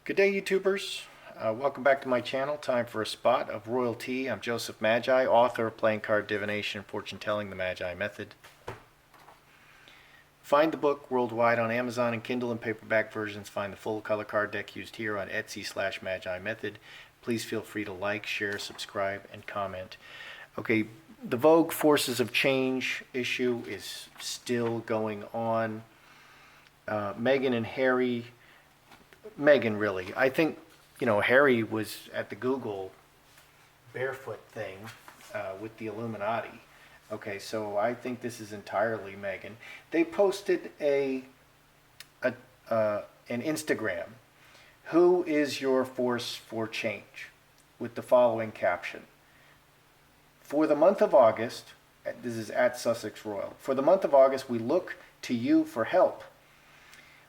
Good day, YouTubers. Welcome back to my channel. Time for a spot of royalty. I'm Joseph Magi, author of Playing Card Divination, Fortune Telling, the Magi Method. Find the book worldwide on Amazon and Kindle and paperback versions. Find the full color card deck used here on Etsy/Magi Method. Please feel free to like, share, subscribe, and comment. Okay, the Vogue Forces of Change issue is still going on. Meghan and Harry. Meghan, really. I think, Harry was at the Google barefoot thing with the Illuminati. Okay, so I think this is entirely Meghan. They posted an Instagram. Who is your force for change? With the following caption. For the month of August, this is at Sussex Royal. For the month of August, we look to you for help.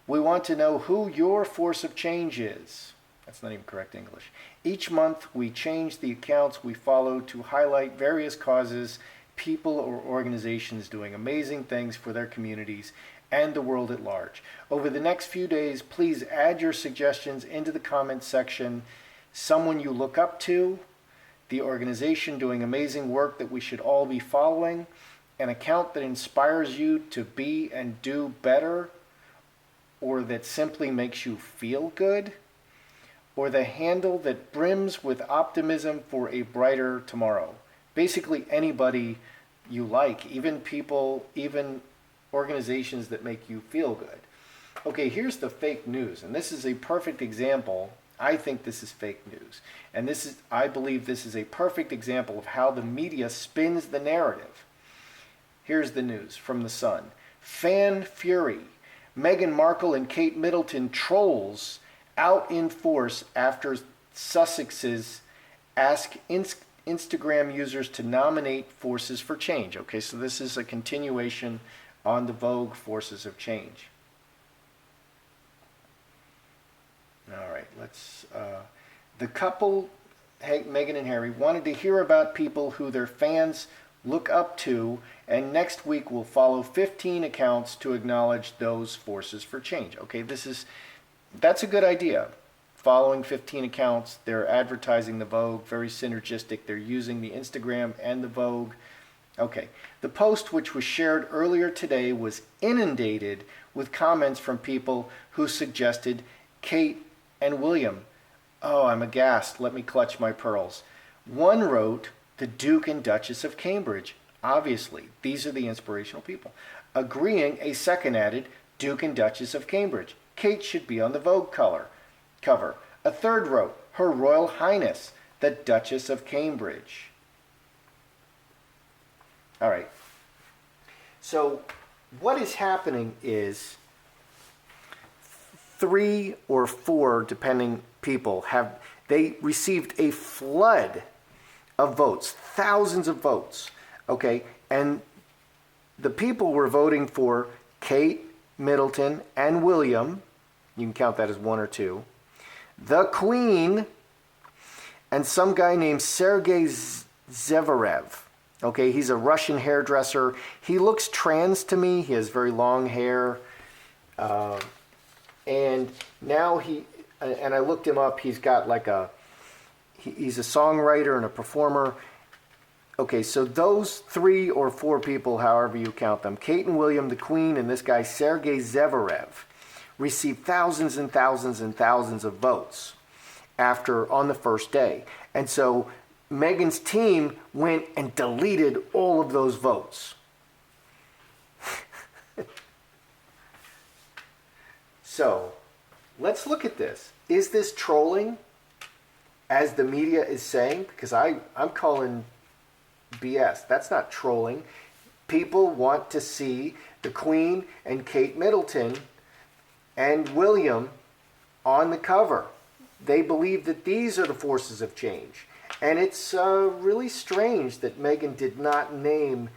We want to know who your force of change is. That's not even correct English. Each month, we change the accounts we follow to highlight various causes, people or organizations doing amazing things for their communities and the world at large. Over the next few days, please add your suggestions into the comments section. Someone you look up to, the organization doing amazing work that we should all be following, an account that inspires you to be and do better, or that simply makes you feel good, or the handle that brims with optimism for a brighter tomorrow. Basically anybody you like, even people, even organizations that make you feel good. Okay, here's the fake news, and this is a perfect example. I think this is fake news. And I believe this is a perfect example of how the media spins the narrative. Here's the news from The Sun. Fan fury. Meghan Markle and Kate Middleton trolls out in force after Sussexes ask Instagram users to nominate forces for change. Okay, so this is a continuation on the Vogue Forces of Change. All right, the couple, Meghan and Harry, wanted to hear about people who their fans look up to, and next week we'll follow 15 accounts to acknowledge those forces for change. Okay, that's a good idea. Following 15 accounts, they're advertising the Vogue, very synergistic. They're using the Instagram and the Vogue. Okay, the post, which was shared earlier today, was inundated with comments from people who suggested Kate and William. Oh, I'm aghast. Let me clutch my pearls. One wrote, the Duke and Duchess of Cambridge. Obviously, these are the inspirational people. Agreeing, a second added, Duke and Duchess of Cambridge. Kate should be on the Vogue cover. A third wrote, Her Royal Highness, the Duchess of Cambridge. All right. So what is happening is 3 or 4, depending people, they received a flood of votes, thousands of votes, okay? And the people were voting for Kate Middleton and William, you can count that as 1 or 2, the Queen, and some guy named Sergei Zverev. Okay, he's a Russian hairdresser. He looks trans to me. He has very long hair. And now and I looked him up, he's got like he's a songwriter and a performer. Okay, so those 3 or 4 people, however you count them, Kate and William, the Queen, and this guy Sergei Zverev, received thousands and thousands and thousands of votes on the first day. And so Meghan's team went and deleted all of those votes. So let's look at this. Is this trolling, as the media is saying? Because I'm calling BS. That's not trolling. People want to see the Queen and Kate Middleton and William on the cover. They believe that these are the forces of change. And it's really strange that Meghan did not name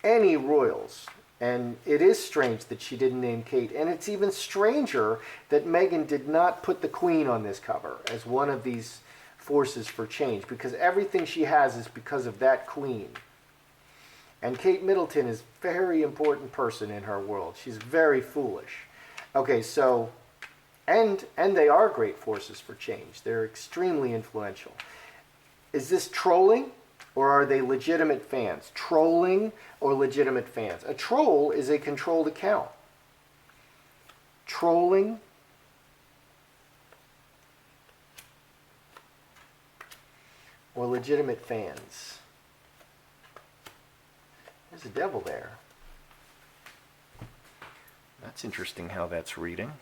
any royals. And it is strange that she didn't name Kate. And it's even stranger that Meghan did not put the Queen on this cover as one of these forces for change, because everything she has is because of that Queen. And Kate Middleton is a very important person in her world. She's very foolish. Okay, so And they are great forces for change. They're extremely influential. Is this trolling, or are they legitimate fans? Trolling or legitimate fans? A troll is a controlled account. Trolling or legitimate fans? There's a devil there. That's interesting how that's reading.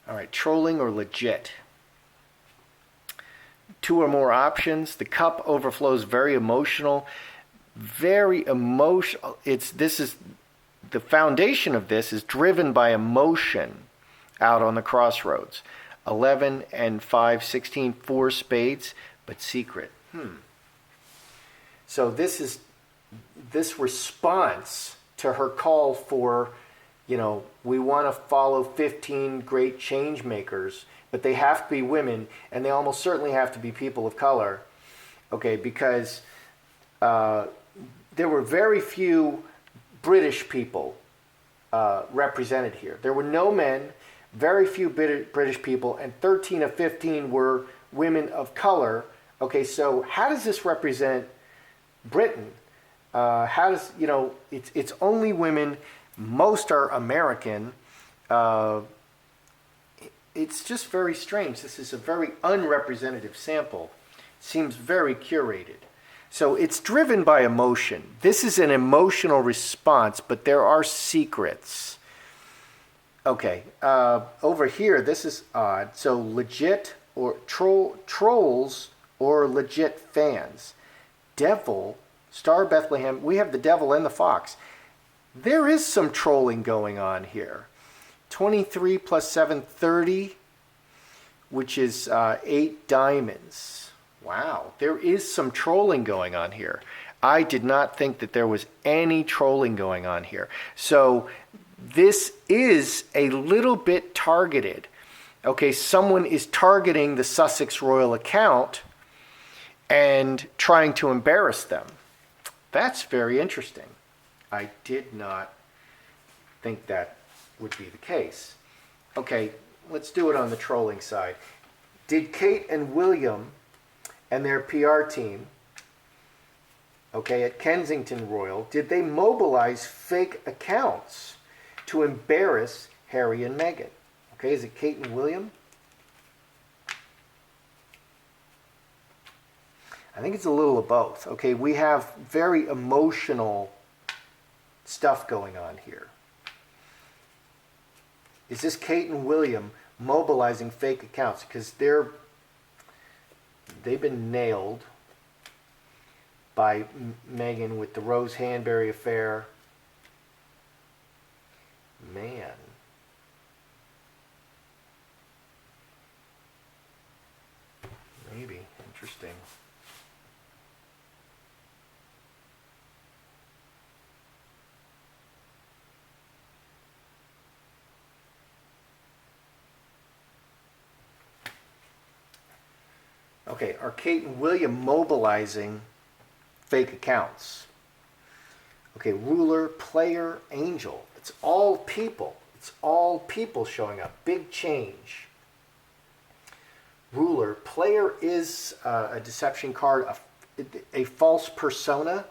All right, trolling or legit. 2 or more options. The cup overflows, very emotional. Very emotional. This is the foundation of this is driven by emotion out on the crossroads. 11 and 5, 16, 4 spades, but secret. So this is this response to her call for, we want to follow 15 great change makers, but they have to be women, and they almost certainly have to be people of color, okay, because there were very few British people represented here. There were no men, very few British people, and 13 of 15 were women of color. Okay, so how does this represent Britain? How does, it's only women, most are American. It's just very strange. This is a very unrepresentative sample. Seems very curated. So it's driven by emotion. This is an emotional response, but there are secrets. Okay, over here, this is odd. So legit or trolls or legit fans. Devil, Star Bethlehem, we have the devil and the fox. There is some trolling going on here. 23 plus 7, 30, which is 8 diamonds. Wow, there is some trolling going on here. I did not think that there was any trolling going on here. So this is a little bit targeted. Okay, someone is targeting the Sussex Royal account and trying to embarrass them. That's very interesting. I did not think that would be the case. Okay, let's do it on the trolling side. Did Kate and William and their PR team, okay, at Kensington Royal, did they mobilize fake accounts to embarrass Harry and Meghan? Okay, is it Kate and William? I think it's a little of both. Okay, we have very emotional stuff going on here. Is this Kate and William mobilizing fake accounts? Because they've been nailed by Meghan with the Rose Hanbury affair. Man. Maybe. Interesting. Okay, are Kate and William mobilizing fake accounts? Okay, ruler, player, angel. It's all people. It's all people showing up. Big change. Ruler. Player is a deception card, a false persona.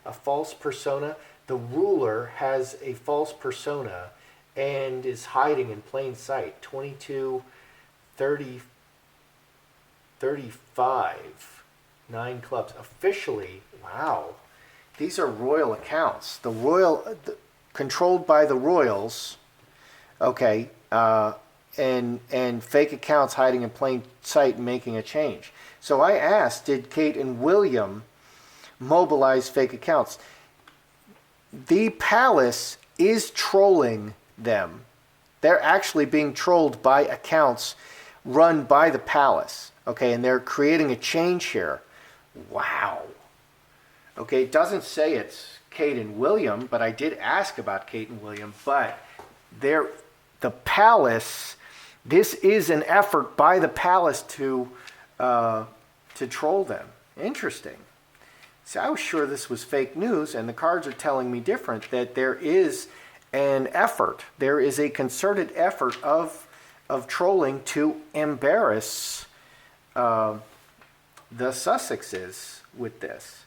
A false persona. The ruler has a false persona and is hiding in plain sight. 22, 30, 35, 9 clubs. Officially, wow. These are royal accounts. Controlled by the royals, okay, and fake accounts hiding in plain sight and making a change. So I asked, did Kate and William mobilize fake accounts? The palace is trolling them. They're actually being trolled by accounts run by the palace. Okay, and they're creating a change here. Wow. Okay, it doesn't say it's Kate and William, but I did ask about Kate and William. But the palace, this is an effort by the palace to to troll them. Interesting. See, I was sure this was fake news, and the cards are telling me different, that there is an effort, there is a concerted effort of trolling to embarrass the Sussexes with this.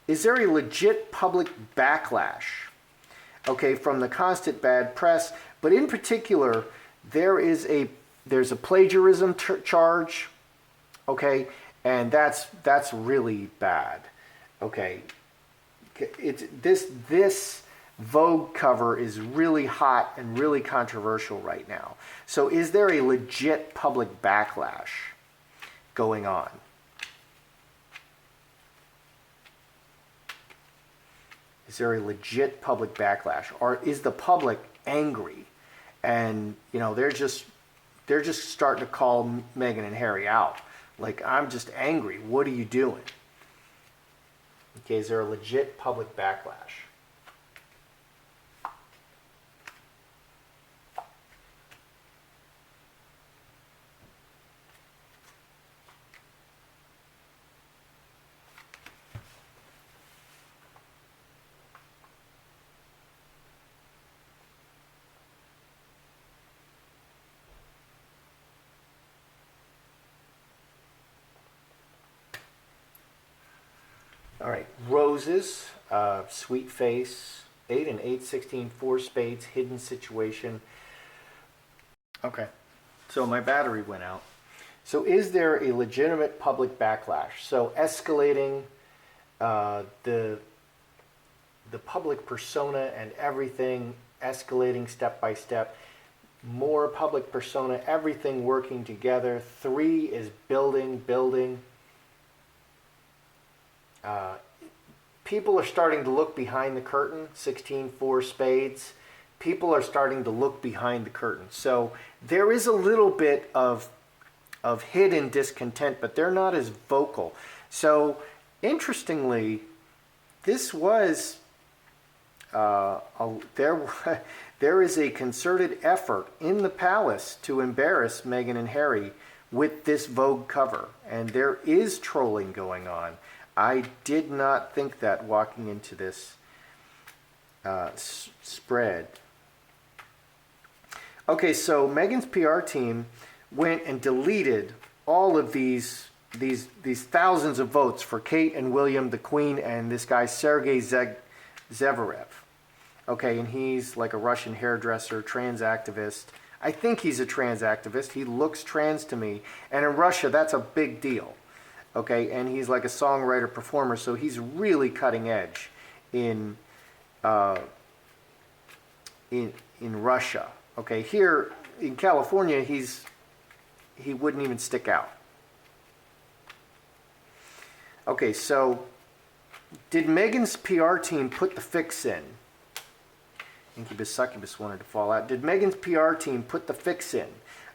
Is there a legit public backlash, okay, from the constant bad press? But in particular, there's a plagiarism charge, okay, and that's really bad, okay. This Vogue cover is really hot and really controversial right now. So is there a legit public backlash going on? Is there a legit public backlash, or is the public angry, and they're just starting to call Meghan and Harry out? Like, I'm just angry. What are you doing? Okay, is there a legit public backlash? All right, roses, sweet face, 8 and 8, 16, 4 spades, hidden situation. Okay, so my battery went out. So is there a legitimate public backlash? So escalating the public persona and everything, escalating step by step, more public persona, everything working together. 3 is building. People are starting to look behind the curtain. 16, 4 spades. People are starting to look behind the curtain. So there is a little bit of hidden discontent, but they're not as vocal. So interestingly, this was there is a concerted effort in the palace to embarrass Meghan and Harry with this Vogue cover, and there is trolling going on. I did not think that walking into this spread. Okay, so Meghan's PR team went and deleted all of these thousands of votes for Kate and William, the Queen, and this guy Sergei Zverev. Okay, and he's like a Russian hairdresser, trans activist. I think he's a trans activist. He looks trans to me, and in Russia, that's a big deal. Okay, and he's like a songwriter performer, so he's really cutting edge in Russia. Okay, here in California, he wouldn't even stick out. Okay, so did Meghan's PR team put the fix in? Incubus Succubus wanted to fall out. Did Meghan's PR team put the fix in?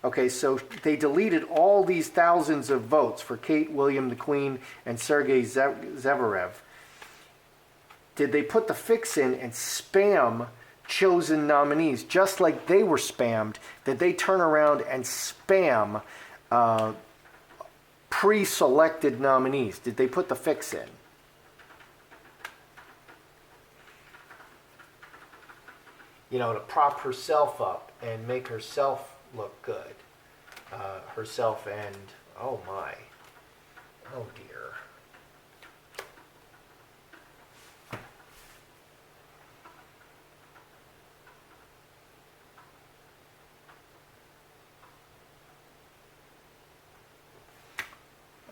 Okay, so they deleted all these thousands of votes for Kate, William, the Queen, and Sergei Zverev. Did they put the fix in and spam chosen nominees, just like they were spammed? Did they turn around and spam pre-selected nominees? Did they put the fix in? To prop herself up and make herself look good. Herself and, oh my, oh dear.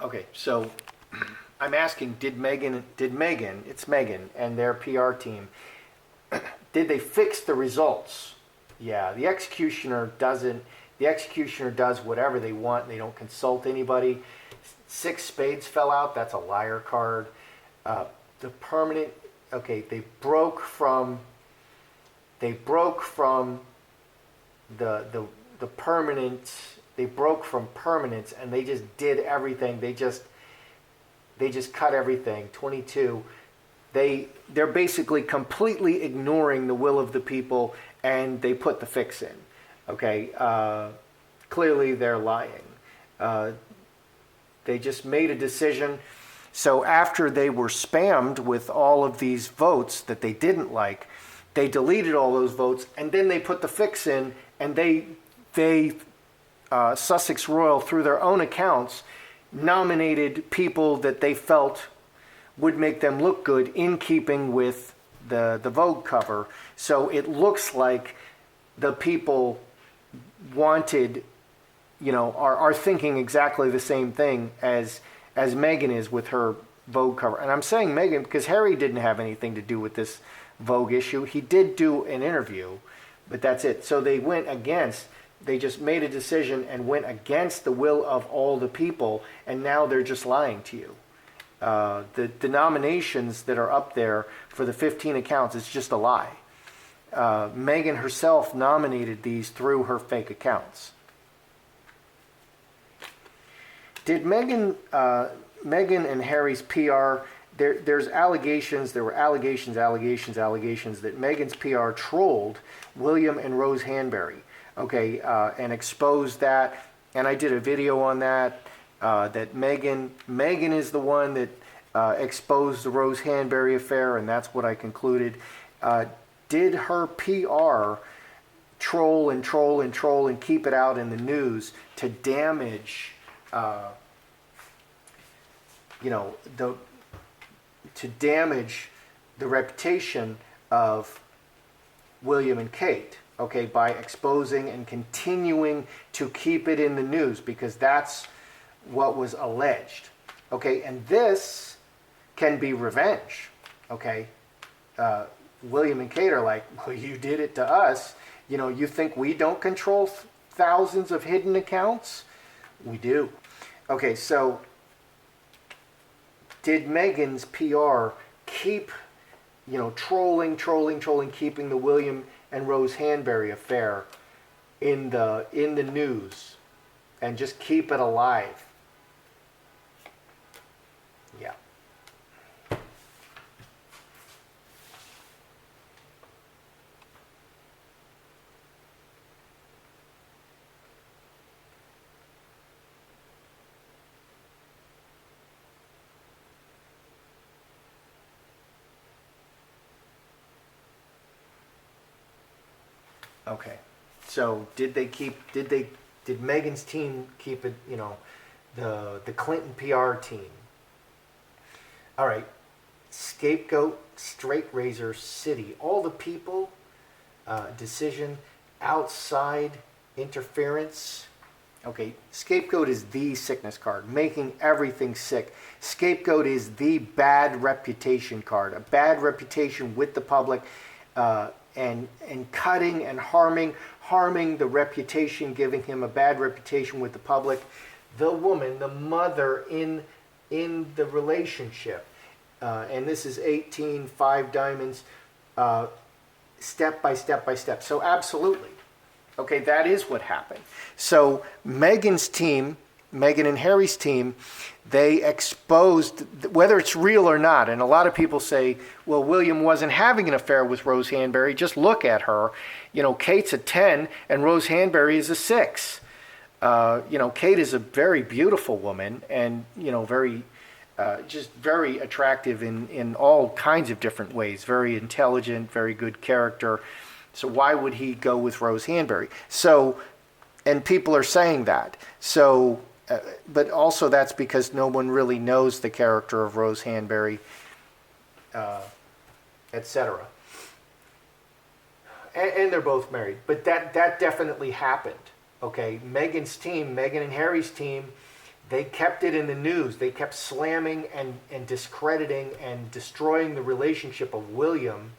Okay, so I'm asking, did Meghan, it's Meghan and their PR team, did they fix the results? Yeah, the executioner doesn't. The executioner does whatever they want. They don't consult anybody. 6 spades fell out. That's a liar card. The permanent. Okay, they broke from the permanent. They broke from permanence, and they just did everything. They just cut everything. 22. They're basically completely ignoring the will of the people, and they put the fix in. Okay, clearly they're lying. They just made a decision. So after they were spammed with all of these votes that they didn't like, they deleted all those votes, and then they put the fix in, and they Sussex Royal, through their own accounts, nominated people that they felt would make them look good in keeping with the Vogue cover. So it looks like the people wanted, are thinking exactly the same thing as Meghan is with her Vogue cover. And I'm saying Meghan because Harry didn't have anything to do with this Vogue issue. He did do an interview, but that's it. So they just made a decision and went against the will of all the people, and now they're just lying to you. The nominations that are up there for the 15 accounts is just a lie. Meghan herself nominated these through her fake accounts. Did Meghan and Harry's PR, there were allegations that Meghan's PR trolled William and Rose Hanbury, and exposed that. And I did a video on that, that Meghan is the one that exposed the Rose Hanbury affair, and that's what I concluded. Did her PR troll and keep it out in the news to damage, the reputation of William and Kate, by exposing and continuing to keep it in the news, because that's what was alleged, and this can be revenge, William and Kate are like, well, you did it to us, you think we don't control thousands of hidden accounts? We do. So did Meghan's PR keep, trolling, keeping the William and Rose Hanbury affair in the news, and just keep it alive? Yeah. So did Meghan's team keep it, the Clinton PR team? All right. Scapegoat, straight razor, city. All the people, decision, outside interference. Scapegoat is the sickness card, making everything sick. Scapegoat is the bad reputation card, a bad reputation with the public, and cutting and harming the reputation, giving him a bad reputation with the public. The woman, the mother in the relationship, and this is 18, 5 diamonds, step by step. So absolutely, that is what happened. So Meghan's team, Meghan and Harry's team, they exposed, whether it's real or not, and a lot of people say, well, William wasn't having an affair with Rose Hanbury, just look at her. Kate's a 10 and Rose Hanbury is a 6. Kate is a very beautiful woman, and, just very attractive in all kinds of different ways, very intelligent, very good character. So why would he go with Rose Hanbury? So, and people are saying that. So, but also that's because no one really knows the character of Rose Hanbury, etc. And they're both married. But that definitely happened. Meghan's team, Meghan and Harry's team, they kept it in the news. They kept slamming and discrediting and destroying the relationship of William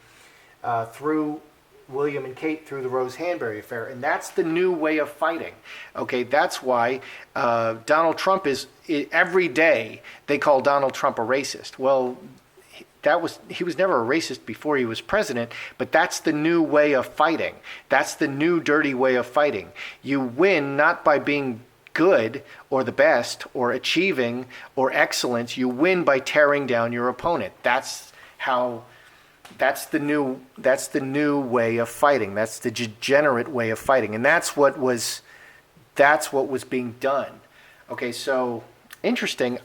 through William and Kate, through the Rose Hanbury affair. And that's the new way of fighting. That's why Donald Trump every day they call Donald Trump a racist. Well, he was never a racist before he was president, but that's the new way of fighting. That's the new dirty way of fighting. You win not by being good or the best or achieving or excellence. You win by tearing down your opponent. That's the new way of fighting. That's the degenerate way of fighting, and that's what was being done. So interesting.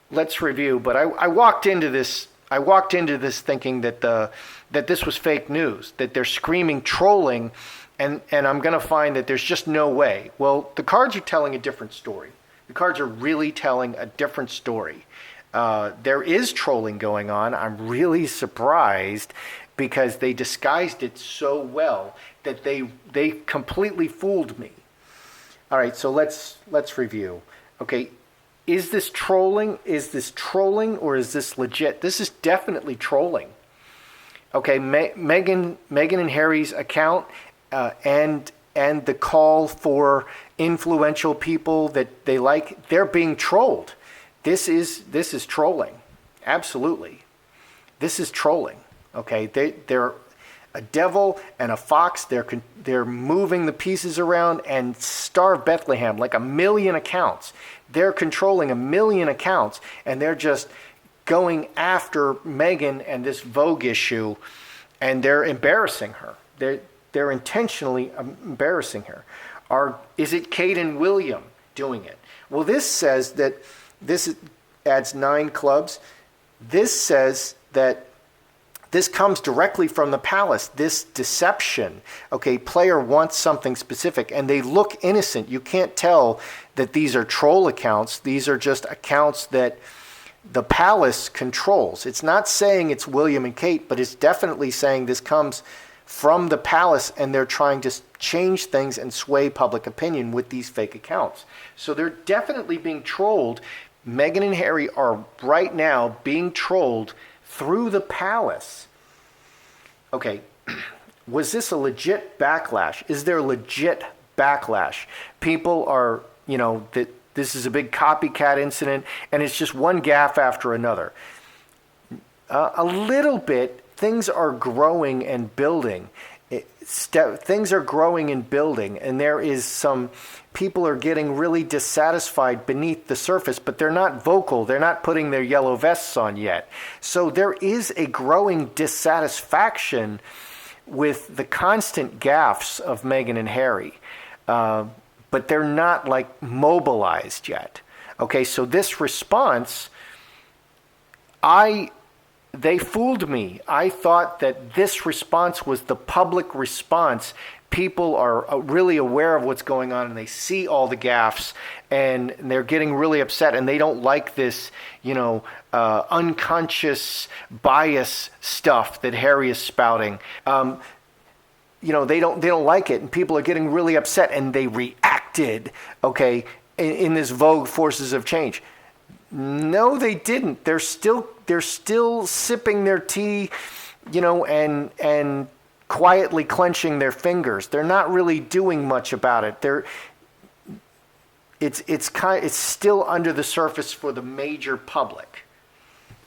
Let's review. But I walked into this. I walked into this thinking that this was fake news, that they're screaming trolling, and I'm going to find that there's just no way. Well, the cards are telling a different story. The cards are really telling a different story. There is trolling going on. I'm really surprised because they disguised it so well that they completely fooled me. All right, so let's review. Okay, is this trolling? Is this trolling or is this legit? This is definitely trolling. Okay, Meghan and Harry's account and the call for influential people that they like, they're being trolled. This is trolling. Absolutely. This is trolling. Okay, they're a devil and a fox. They're moving the pieces around and starve Bethlehem like 1 million accounts. They're controlling 1 million accounts, and they're just going after Meghan and this Vogue issue, and they're embarrassing her. They're intentionally embarrassing her. Is it Kate and William doing it? Well, this says that this adds 9 clubs. This says that this comes directly from the palace, this deception. Okay, player wants something specific, and they look innocent. You can't tell that these are troll accounts. These are just accounts that the palace controls. It's not saying it's William and Kate, but it's definitely saying this comes from the palace, and they're trying to change things and sway public opinion with these fake accounts. So they're definitely being trolled. Meghan and Harry are right now being trolled through the palace. Okay, was this a legit backlash? Is there legit backlash? People are, that this is a big copycat incident, and it's just one gaffe after another. A little bit, things are growing and building. Things are growing and building, and there is some people are getting really dissatisfied beneath the surface, but they're not vocal. They're not putting their yellow vests on yet. So there is a growing dissatisfaction with the constant gaffes of Meghan and Harry, but they're not like mobilized yet. Okay, so this response, they fooled me. I thought that this response was the public response. People are really aware of what's going on, and they see all the gaffes, and they're getting really upset, and they don't like this, unconscious bias stuff that Harry is spouting. They don't like it, and people are getting really upset, and they reacted. Okay, in this Vogue Forces of Change. No, they didn't. They're still sipping their tea, and quietly clenching their fingers. They're not really doing much about it. It's still under the surface for the major public.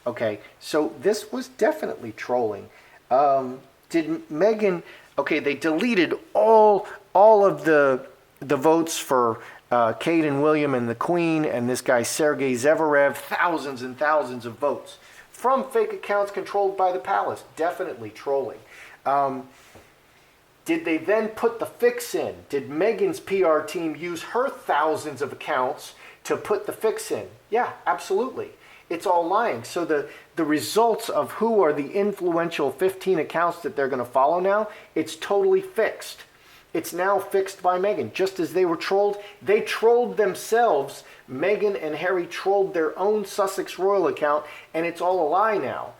Okay, so this was definitely trolling. Did Meghan? Okay, they deleted all of the votes for Kate and William and the Queen and this guy Sergei Zverev, thousands and thousands of votes from fake accounts controlled by the palace. Definitely trolling. Did they then put the fix in? Did Meghan's PR team use her thousands of accounts to put the fix in? Yeah, absolutely. It's all lying. So the results of who are the influential 15 accounts that they're going to follow now, it's totally fixed. It's now fixed by Meghan. Just as they were trolled, they trolled themselves. Meghan and Harry trolled their own Sussex Royal account, and it's all a lie now.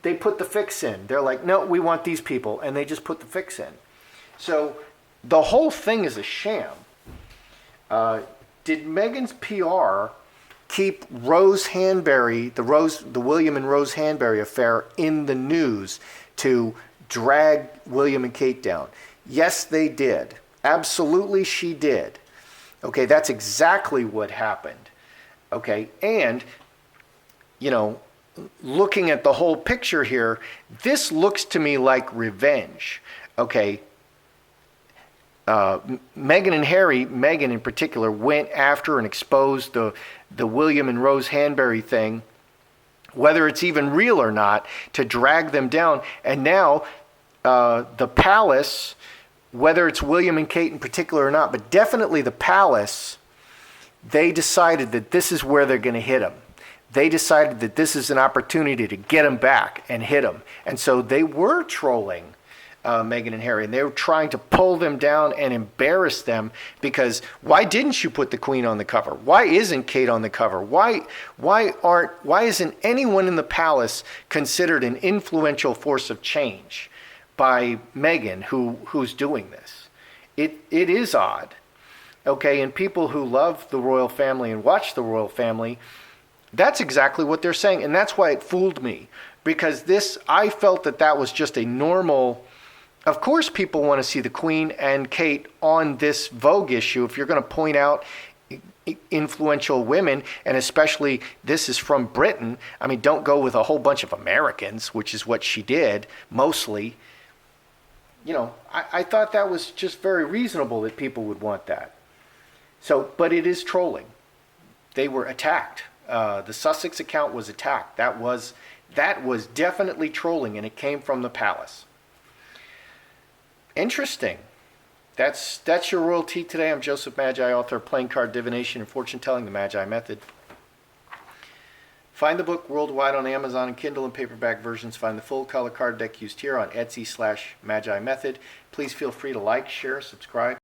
They put the fix in. They're like, no, we want these people, and they just put the fix in. So the whole thing is a sham. Did Meghan's PR keep Rose Hanbury, the William and Rose Hanbury affair, in the news to drag William and Kate down? Yes, they did. Absolutely, she did. Okay, that's exactly what happened. Okay, and, looking at the whole picture here, this looks to me like revenge. Okay, Meghan and Harry, Meghan in particular, went after and exposed the William and Rose Hanbury thing, whether it's even real or not, to drag them down. And now the palace, whether it's William and Kate in particular or not, but definitely the palace, they decided that this is where they're going to hit him. They decided that this is an opportunity to get him back and hit him. And so they were trolling Meghan and Harry, and they were trying to pull them down and embarrass them, because why didn't you put the Queen on the cover? Why isn't Kate on the cover? Why isn't anyone in the palace considered an influential force of change by Meghan, who's doing this? It is odd. Okay, and people who love the royal family and watch the royal family, that's exactly what they're saying, and that's why it fooled me, because I felt that was just a normal. Of course, people want to see the Queen and Kate on this Vogue issue. If you're going to point out influential women, and especially this is from Britain, I mean, don't go with a whole bunch of Americans, which is what she did mostly. You know, I thought that was just very reasonable that people would want that. So, but it is trolling. They were attacked. The Sussex account was attacked. That was definitely trolling, and it came from the palace. Interesting. That's your royalty today. I'm Joseph Magi, author of Playing Card Divination and Fortune Telling, the Magi Method. Find the book worldwide on Amazon and Kindle and paperback versions. Find the full color card deck used here on Etsy/Magi Method. Please feel free to like, share, subscribe.